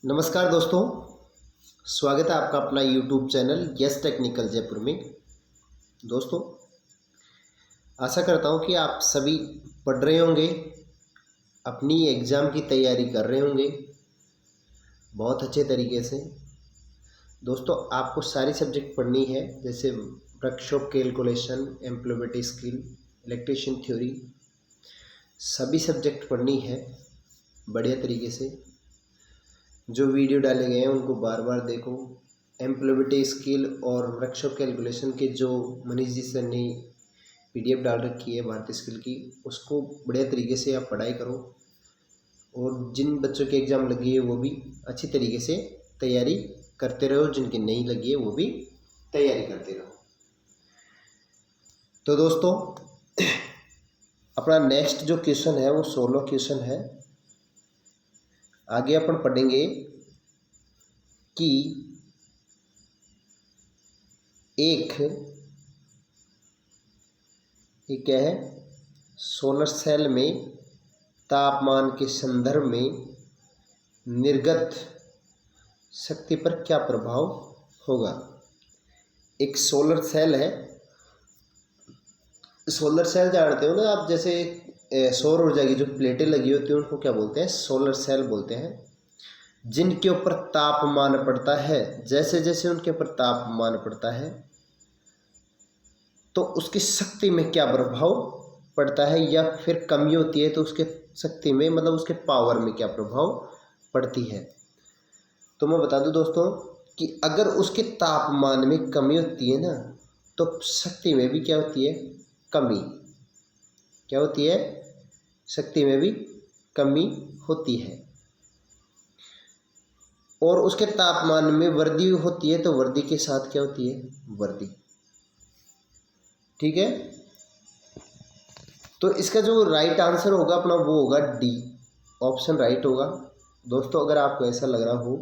नमस्कार दोस्तों, स्वागत है आपका अपना YouTube channel yes technical Jaipur में। दोस्तों, आशा करता हूँ कि आप सभी पढ़ रहे होंगे, अपनी एग्ज़ाम की तैयारी कर रहे होंगे बहुत अच्छे तरीके से। दोस्तों, आपको सारी सब्जेक्ट पढ़नी है, जैसे workshop calculation, employability skill, electrician theory, सभी सब्जेक्ट पढ़नी है बढ़िया तरीके से। जो वीडियो डाले गए हैं उनको बार बार देखो। एम्प्लॉयबिलिटी स्किल और वर्कशॉप कैलकुलेशन के जो मनीष जी सर ने पीडीएफ डाल रखी है भारतीय स्किल की, उसको बढ़िया तरीके से आप पढ़ाई करो। और जिन बच्चों की एग्ज़ाम लगी है वो भी अच्छी तरीके से तैयारी करते रहो, जिनकी नहीं लगी है वो भी तैयारी करते रहो। तो दोस्तों, अपना नेक्स्ट जो क्वेश्चन है वो 16 क्वेश्चन है। आगे अपन पढ़ेंगे कि ये क्या है, सोलर सेल में तापमान के संदर्भ में निर्गत शक्ति पर क्या प्रभाव होगा। एक सोलर सेल है, सोलर सेल जानते हो ना आप, जैसे सौर ऊर्जा की जो प्लेटें लगी होती हैं उनको क्या बोलते हैं, सोलर सेल बोलते हैं। जिनके ऊपर तापमान पड़ता है, जैसे जैसे उनके ऊपर तापमान पड़ता है तो उसकी शक्ति में क्या प्रभाव पड़ता है, या फिर कमी होती है तो उसके शक्ति में, मतलब उसके पावर में क्या प्रभाव पड़ती है। तो मैं बता दूं दोस्तों कि अगर उसके तापमान में कमी होती है ना, तो शक्ति में भी क्या होती है, कमी। क्या होती है, शक्ति में भी कमी होती है। और उसके तापमान में वृद्धि होती है तो वृद्धि के साथ क्या होती है, वृद्धि। ठीक है, तो इसका जो राइट आंसर होगा अपना वो होगा डी, ऑप्शन राइट होगा। दोस्तों, अगर आपको ऐसा लग रहा हो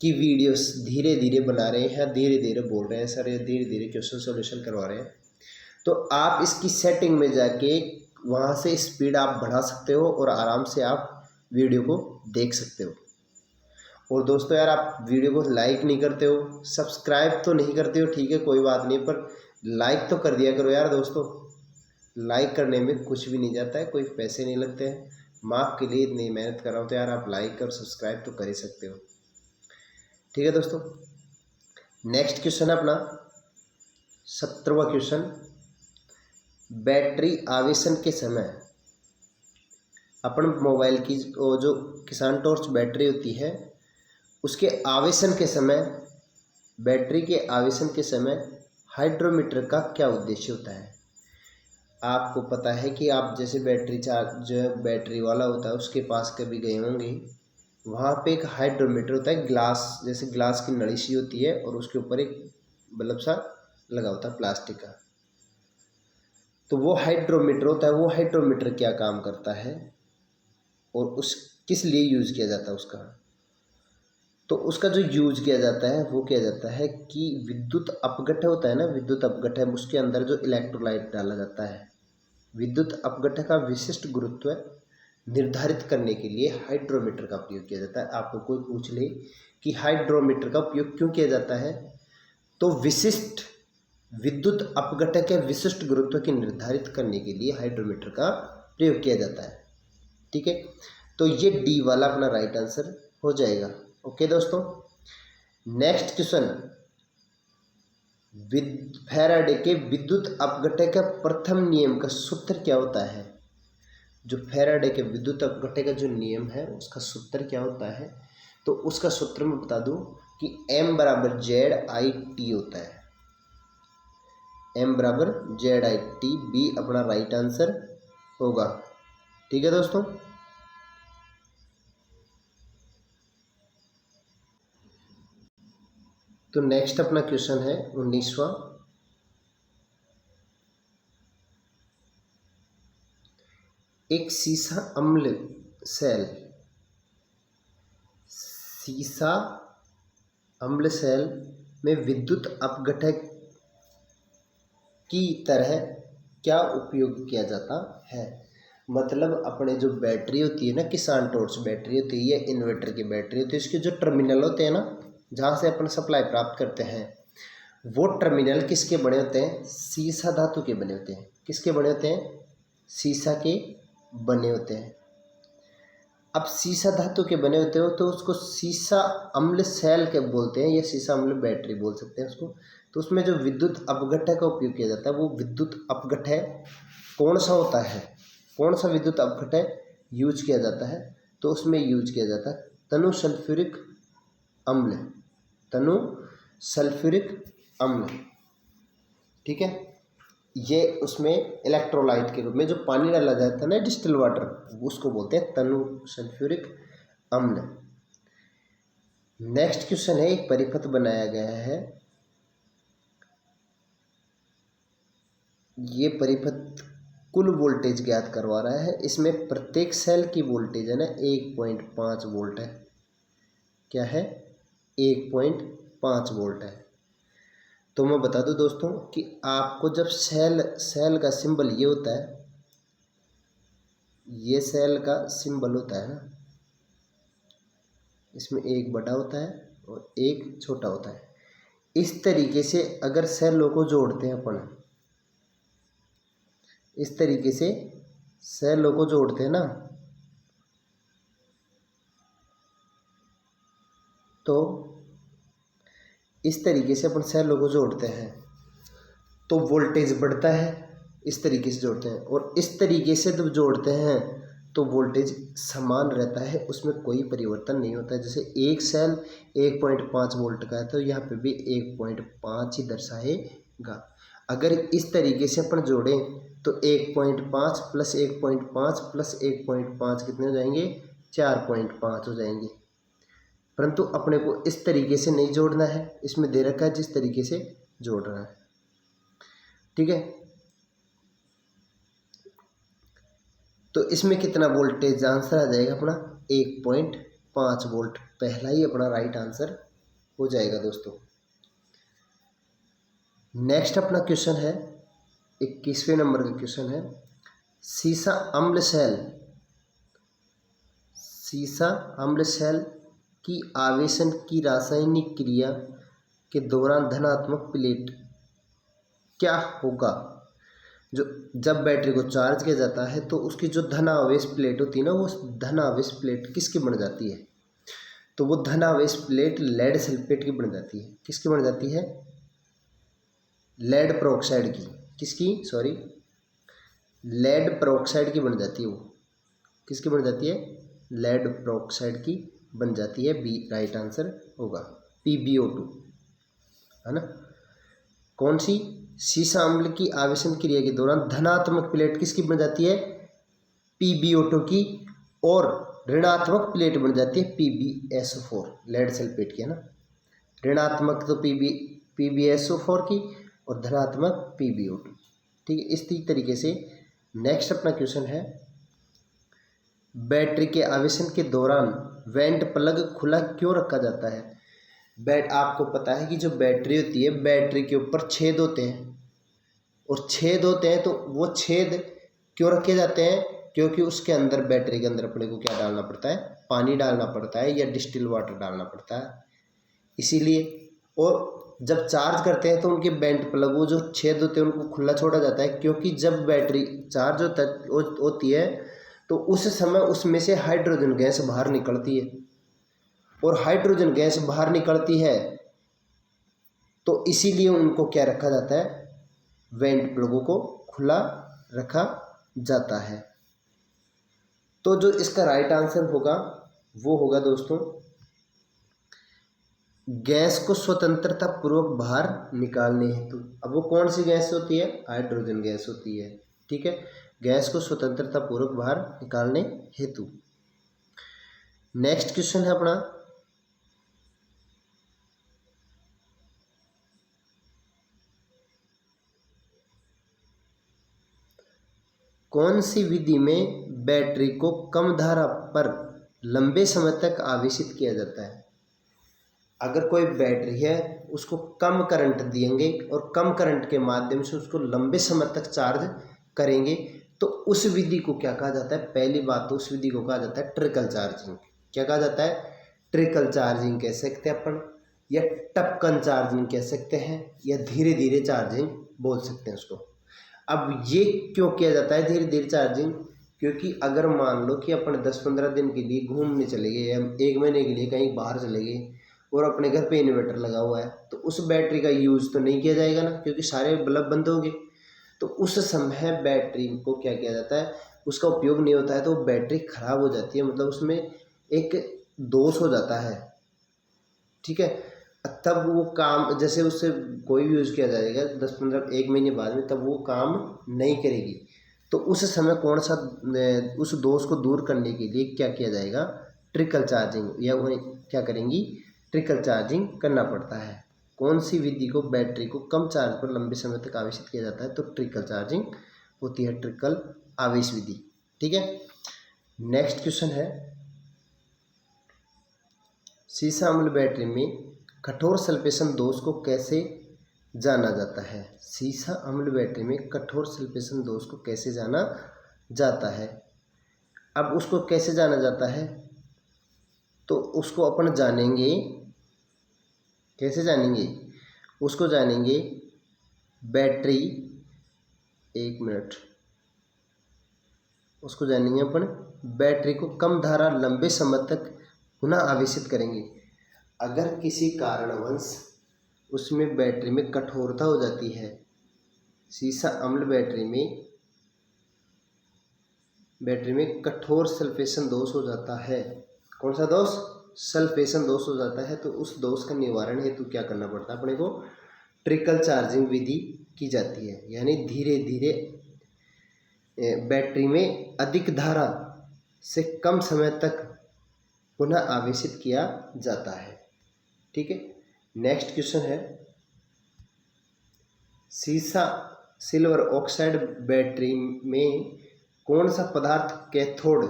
कि वीडियोस धीरे धीरे बना रहे हैं, धीरे धीरे बोल रहे हैं सर, या धीरे धीरे क्वेश्चन सॉल्यूशन करवा रहे हैं, तो आप इसकी सेटिंग में जाके वहाँ से स्पीड आप बढ़ा सकते हो और आराम से आप वीडियो को देख सकते हो। और दोस्तों यार, आप वीडियो को लाइक नहीं करते हो, सब्सक्राइब तो नहीं करते हो, ठीक है कोई बात नहीं, पर लाइक तो कर दिया करो यार दोस्तों। लाइक करने में कुछ भी नहीं जाता है, कोई पैसे नहीं लगते हैं। माँ के लिए इतनी मेहनत कर रहा हूँ तो यार आप लाइक और सब्सक्राइब तो कर ही सकते हो। ठीक है दोस्तों, नेक्स्ट क्वेश्चन है अपना 17वां क्वेश्चन। बैटरी आवेशन के समय अपन मोबाइल की जो किसान टॉर्च बैटरी होती है, उसके आवेशन के समय, बैटरी के आवेशन के समय हाइड्रोमीटर का क्या उद्देश्य होता है। आपको पता है कि आप जैसे बैटरी चार्ज, जो बैटरी वाला होता है उसके पास कभी गए होंगे, वहाँ पे एक हाइड्रोमीटर होता है, ग्लास, जैसे ग्लास की नली सी होती है और उसके ऊपर एक बल्ब सा लगा होता है प्लास्टिक का। तो वो हाइड्रोमीटर होता है, वो हाइड्रोमीटर क्या काम करता है और उस किस लिए यूज़ किया जाता है उसका। तो उसका जो यूज किया जाता है वो किया जाता है कि विद्युत अपघट्य होता है ना, विद्युत अपघट्य, उसके अंदर जो इलेक्ट्रोलाइट डाला जाता है, विद्युत अपघट्य का विशिष्ट गुरुत्व निर्धारित करने के लिए हाइड्रोमीटर का उपयोग किया जाता है। आपको कोई पूछ ले कि हाइड्रोमीटर का उपयोग क्यों किया जाता है, तो विशिष्ट विद्युत अपघट्य के विशिष्ट गुरुत्व की निर्धारित करने के लिए हाइड्रोमीटर का प्रयोग किया जाता है। ठीक है, तो ये डी वाला अपना राइट आंसर हो जाएगा। ओके दोस्तों, नेक्स्ट क्वेश्चन। फैराडे के विद्युत अपघट्य का प्रथम नियम का सूत्र क्या होता है। जो फैराडे के विद्युत अपघट्य का जो नियम है उसका सूत्र क्या होता है, तो उसका सूत्र मैं बता दूं कि M बराबर ZIT होता है। M बराबर ZIT, बी अपना राइट आंसर होगा। ठीक है दोस्तों, तो नेक्स्ट अपना क्वेश्चन है 19वां। एक सीसा अम्ल सेल, सीसा अम्ल सेल में विद्युत अपघट्य की तरह क्या उपयोग किया जाता है। मतलब अपने जो बैटरी होती है ना, किसान टॉर्च बैटरी होती है, ये इन्वर्टर की बैटरी होती है, इसके जो टर्मिनल होते हैं ना, जहाँ से अपन सप्लाई प्राप्त करते हैं, वो टर्मिनल किसके बने होते हैं? सीसा धातु के बने होते हैं। किसके बने होते हैं? सीसा के बने होते हैं। अब सीसा धातु के बने होते हो तो उसको सीसा अम्ल सेल के बोलते हैं, या सीसा अम्ल बैटरी बोल सकते हैं उसको। तो उसमें जो विद्युत अपघटक का उपयोग किया जाता है, वो विद्युत अपघटक कौन सा होता है? कौन सा विद्युत अपघटक यूज किया जाता है? तो उसमें यूज किया जाता है तनु सल्फ्यूरिक अम्ल। तनु सल्फ्यूरिक अम्ल, ठीक है। ये उसमें इलेक्ट्रोलाइट के रूप में जो पानी डाला जाता है ना, डिस्टिल वाटर, उसको बोलते हैं तनु सल्फ्यूरिक अम्ल। नेक्स्ट क्वेश्चन है, एक परिपथ बनाया गया है। ये परिपथ कुल वोल्टेज ज्ञात करवा रहा है। इसमें प्रत्येक सेल की वोल्टेज है ना 1.5 वोल्ट है। क्या है? 1.5 वोल्ट है। तो मैं बता दूं दोस्तों कि आपको जब सेल का सिंबल ये होता है, ये सेल का सिंबल होता है ना, इसमें एक बड़ा होता है और एक छोटा होता है। इस तरीके से अगर सेलों को जोड़ते हैं अपन, इस तरीके से सेलों को जोड़ते हैं ना, तो इस तरीके से अपन सेलों को जोड़ते हैं तो वोल्टेज बढ़ता है। इस तरीके से जोड़ते हैं, और इस तरीके से जब जोड़ते हैं तो वोल्टेज समान रहता है, उसमें कोई परिवर्तन नहीं होता है। जैसे एक सेल 1.5 वोल्ट का है तो यहाँ पे भी 1.5 ही दर्शाएगा। अगर इस तरीके से अपन जोड़ें तो 1.5 प्लस 1.5 प्लस 1.5 कितने हो जाएंगे? 4.5 हो जाएंगे। परंतु अपने को इस तरीके से नहीं जोड़ना है, इसमें दे रखा है जिस तरीके से जोड़ रहा है, ठीक है। तो इसमें कितना वोल्टेज आंसर आ जाएगा अपना? 1.5 वोल्ट। पहला ही अपना राइट आंसर हो जाएगा दोस्तों। नेक्स्ट अपना क्वेश्चन है, 21वें नंबर का क्वेश्चन है। सीसा अम्ल सेल, सीसा अम्ल सेल की आवेशन की रासायनिक क्रिया के दौरान धनात्मक प्लेट क्या होगा? जो जब बैटरी को चार्ज किया जाता है तो उसकी जो धनावेश प्लेट होती है ना, वो धनावेश प्लेट किसकी बन जाती है? तो वो धनावेश प्लेट लेड सल्फेट की बन जाती है। किसकी बन जाती है? लेड पेरोक्साइड की। किसकी? सॉरी, लेड पेरोक्साइड की बन जाती है। वो किसकी बन जाती है? लेड पेरोक्साइड की बन जाती है। बी राइट आंसर होगा, PbO2, है ना। कौन सी? सीसा अम्ल की आवेशन क्रिया के दौरान धनात्मक प्लेट किसकी बन जाती है? PbO2 की। और ऋणात्मक प्लेट बन जाती है PbSO4, लेड सल्फेट की, है ना। ऋणात्मक तो PbSO4 की और धनात्मक PbO2, ठीक है। इस तरीके से नेक्स्ट अपना क्वेश्चन है, बैटरी के आवेशन के दौरान वेंट प्लग खुला क्यों रखा जाता है? आपको पता है कि जो बैटरी होती है, बैटरी के ऊपर छेद होते हैं, और छेद होते हैं तो वो छेद क्यों रखे जाते हैं? क्योंकि उसके अंदर, बैटरी के अंदर अपने को क्या डालना पड़ता है? पानी डालना पड़ता है या डिस्टिल वाटर डालना पड़ता है, इसीलिए। और जब चार्ज करते हैं तो उनके बेंट प्लग, वो जो छेद होते हैं, उनको खुला छोड़ा जाता है, क्योंकि जब बैटरी चार्ज होती है तो उस समय उसमें से हाइड्रोजन गैस बाहर निकलती है, और हाइड्रोजन गैस बाहर निकलती है तो इसीलिए उनको क्या रखा जाता है? वेंट प्लगों को खुला रखा जाता है। तो जो इसका राइट आंसर होगा वो होगा दोस्तों, गैस को स्वतंत्रता पूर्वक बाहर निकालने हेतु। अब वो कौन सी गैस होती है? हाइड्रोजन गैस होती है, ठीक है। गैस को स्वतंत्रता पूर्वक बाहर निकालने हेतु। नेक्स्ट क्वेश्चन है अपना, कौन सी विधि में बैटरी को कम धारा पर लंबे समय तक आवेशित किया जाता है? अगर कोई बैटरी है, उसको कम करंट देंगे और कम करंट के माध्यम से उसको लंबे समय तक चार्ज करेंगे तो उस विधि को क्या कहा जाता है? पहली बात तो उस विधि को कहा जाता है ट्रिकल चार्जिंग। क्या कहा जाता है? ट्रिकल चार्जिंग कह सकते हैं अपन, या टपकन चार्जिंग कह सकते हैं, या धीरे धीरे चार्जिंग बोल सकते हैं उसको। अब ये क्यों किया जाता है धीरे धीरे चार्जिंग? क्योंकि अगर मान लो कि अपन 10-15 दिन के लिए घूमने चले गए या 1 महीने के लिए कहीं बाहर चले गए और अपने घर पे इन्वर्टर लगा हुआ है, तो उस बैटरी का यूज़ तो नहीं किया जाएगा ना, क्योंकि सारे बल्ब बंद हो गए। तो उस समय बैटरी को क्या किया जाता है, उसका उपयोग नहीं होता है, तो बैटरी खराब हो जाती है, मतलब उसमें एक दोष हो जाता है। ठीक है, तब वो काम, जैसे उससे कोई भी यूज़ किया जाएगा 10-15 1 महीने बाद में, तब वो काम नहीं करेगी। तो उस समय कौन सा उस दोष को दूर करने के लिए क्या किया जाएगा? ट्रिकल चार्जिंग, या वो क्या करेंगी? ट्रिकल चार्जिंग करना पड़ता है। कौन सी विधि को बैटरी को कम चार्ज पर लंबे समय तक आवेशित किया जाता है? तो ट्रिकल चार्जिंग होती है, ट्रिकल आवेश विधि। ठीक है, नेक्स्ट क्वेश्चन है, सीसा अम्ल बैटरी में कठोर सल्फेशन दोष को कैसे जाना जाता है? सीसा अम्ल बैटरी में कठोर सल्फेशन दोष को कैसे जाना जाता है? अब उसको कैसे जाना जाता है, तो उसको अपन जानेंगे, कैसे जानेंगे? उसको जानेंगे बैटरी, 1 मिनट, उसको जानेंगे अपन बैटरी को कम धारा लंबे समय तक पुनः आवेशित करेंगे। अगर किसी कारणवश उसमें बैटरी में कठोरता हो जाती है, सीसा अम्ल बैटरी में कठोर सल्फेशन दोष हो जाता है। कौन सा दोष? सल्फेशन दोष हो जाता है। तो उस दोष का निवारण हेतु क्या करना पड़ता है अपने को? ट्रिकल चार्जिंग विधि की जाती है, यानी धीरे धीरे बैटरी में अधिक धारा से कम समय तक पुनः आवेशित किया जाता है। ठीक है, नेक्स्ट क्वेश्चन है, सीसा सिल्वर ऑक्साइड बैटरी में कौन सा पदार्थ कैथोड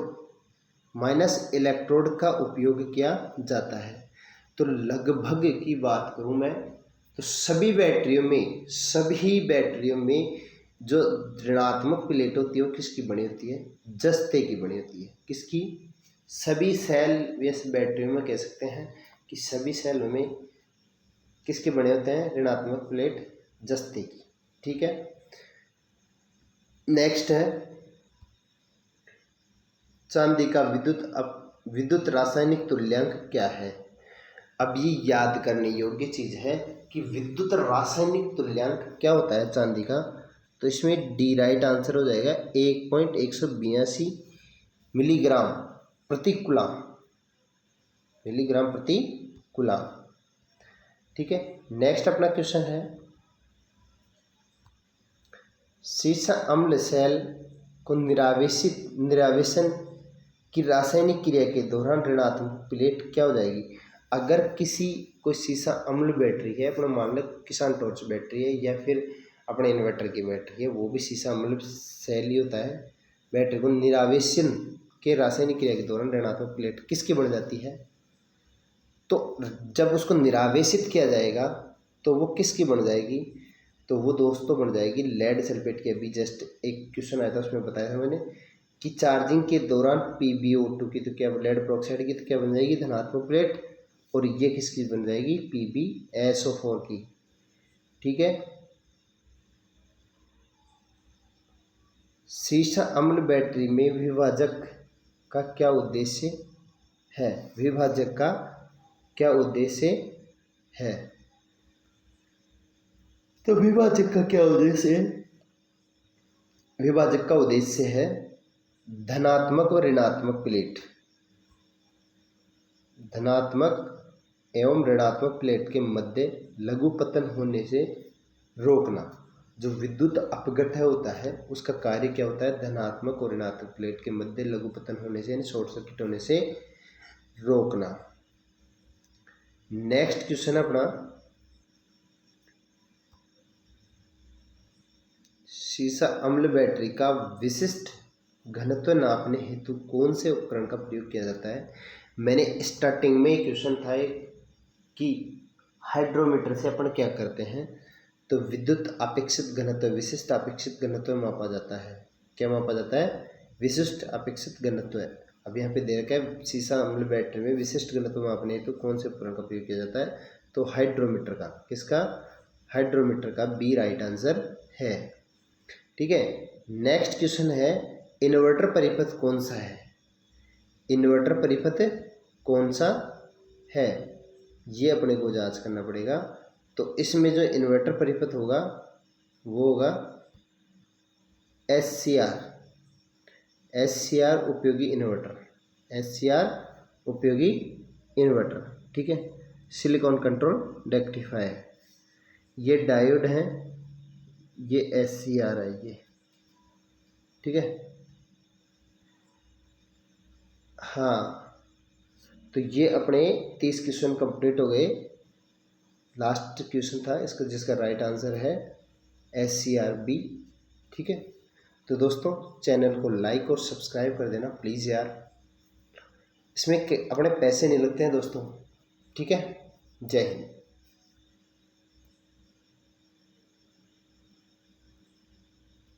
माइनस इलेक्ट्रोड का उपयोग किया जाता है? तो लगभग की बात करूं मैं, तो सभी बैटरियों में जो ऋणात्मक प्लेट होती है वो किसकी बनी होती है? जस्ते की बनी होती है। किसकी? सभी सेल व्यस्त बैटरियों में कह सकते हैं कि सभी सेल में किसके बने होते हैं? ऋणात्मक प्लेट जस्ते की। ठीक है, नेक्स्ट है, चांदी का विद्युत रासायनिक तुल्यांक क्या है? अब ये याद करने योग्य चीज है कि विद्युत रासायनिक तुल्यांक क्या होता है चांदी का। तो इसमें डी राइट आंसर हो जाएगा 1.182 मिलीग्राम प्रति कूलाम, मिलीग्राम प्रति कूलाम। ठीक है, नेक्स्ट अपना क्वेश्चन है, सीसा अम्ल सेल को निरावेशन की रासायनिक क्रिया के दौरान ऋणात्मक प्लेट क्या हो जाएगी? अगर कोई सीसा अम्ल बैटरी है, अपना मान लो किसान टॉर्च बैटरी है या फिर अपने इन्वर्टर की बैटरी है, वो भी सीसा अम्ल सेल ही होता है। बैटरी को निरावेशन के रासायनिक क्रिया के दौरान ऋणात्मक प्लेट किसकी बन जाती है? तो जब उसको निरावेशित किया जाएगा तो वो किसकी बन जाएगी? तो वो दोस्तों बन जाएगी लेड सल्फेट की। अभी जस्ट एक क्वेश्चन आया था, उसमें बताया था मैंने कि चार्जिंग के दौरान PbO2 की, तो क्या लेड प्रोक्साइड की, तो क्या बन जाएगी? धनात्मक प्लेट। और ये किसकी बन जाएगी? PbSO4 की। ठीक है, सीसा अम्ल बैटरी में विभाजक का क्या उद्देश्य है? विभाजक का क्या उद्देश्य है? तो विभाजक का क्या उद्देश्य है? विभाजक का उद्देश्य है धनात्मक और ऋणात्मक प्लेट, धनात्मक एवं ऋणात्मक प्लेट के मध्य लघुपतन होने से रोकना। जो विद्युत अपघटन होता है उसका कार्य क्या होता है? धनात्मक और ऋणात्मक प्लेट के मध्य लघुपतन होने से, यानी शॉर्ट सर्किट होने से रोकना। नेक्स्ट क्वेश्चन अपना, सीसा अम्ल बैटरी का विशिष्ट घनत्व नापने हेतु कौन से उपकरण का प्रयोग किया जाता है? मैंने स्टार्टिंग में क्वेश्चन था कि हाइड्रोमीटर से अपन क्या करते हैं, तो विद्युत अपेक्षित घनत्व, विशिष्ट अपेक्षित घनत्व मापा जाता है। क्या मापा जाता है? विशिष्ट अपेक्षित घनत्व है। अब यहाँ पे दे रखा है सीसा अम्ल बैटरी में विशिष्ट घनत्व मापने हेतु कौन से उपकरण का प्रयोग किया जाता है? तो हाइड्रोमीटर का। किसका? हाइड्रोमीटर का। बी राइट आंसर है। ठीक है, नेक्स्ट क्वेश्चन है इन्वर्टर परिपथ कौन सा है? इन्वर्टर परिपथ कौन सा है, ये अपने को जांच करना पड़ेगा। तो इसमें जो इन्वर्टर परिपथ होगा वो होगा SCR, SCR उपयोगी इन्वर्टर, SCR उपयोगी इन्वर्टर। ठीक है, सिलिकॉन कंट्रोल रेक्टिफायर। ये डायोड है, ये SCR है ये। ठीक है, हाँ, तो ये अपने 30 क्वेश्चन कंप्लीट हो गए। लास्ट क्वेश्चन था इसका जिसका राइट आंसर है SCR B। ठीक है, तो दोस्तों चैनल को लाइक और सब्सक्राइब कर देना प्लीज़ यार, इसमें अपने पैसे नहीं लगते हैं दोस्तों। ठीक है, जय हिंद।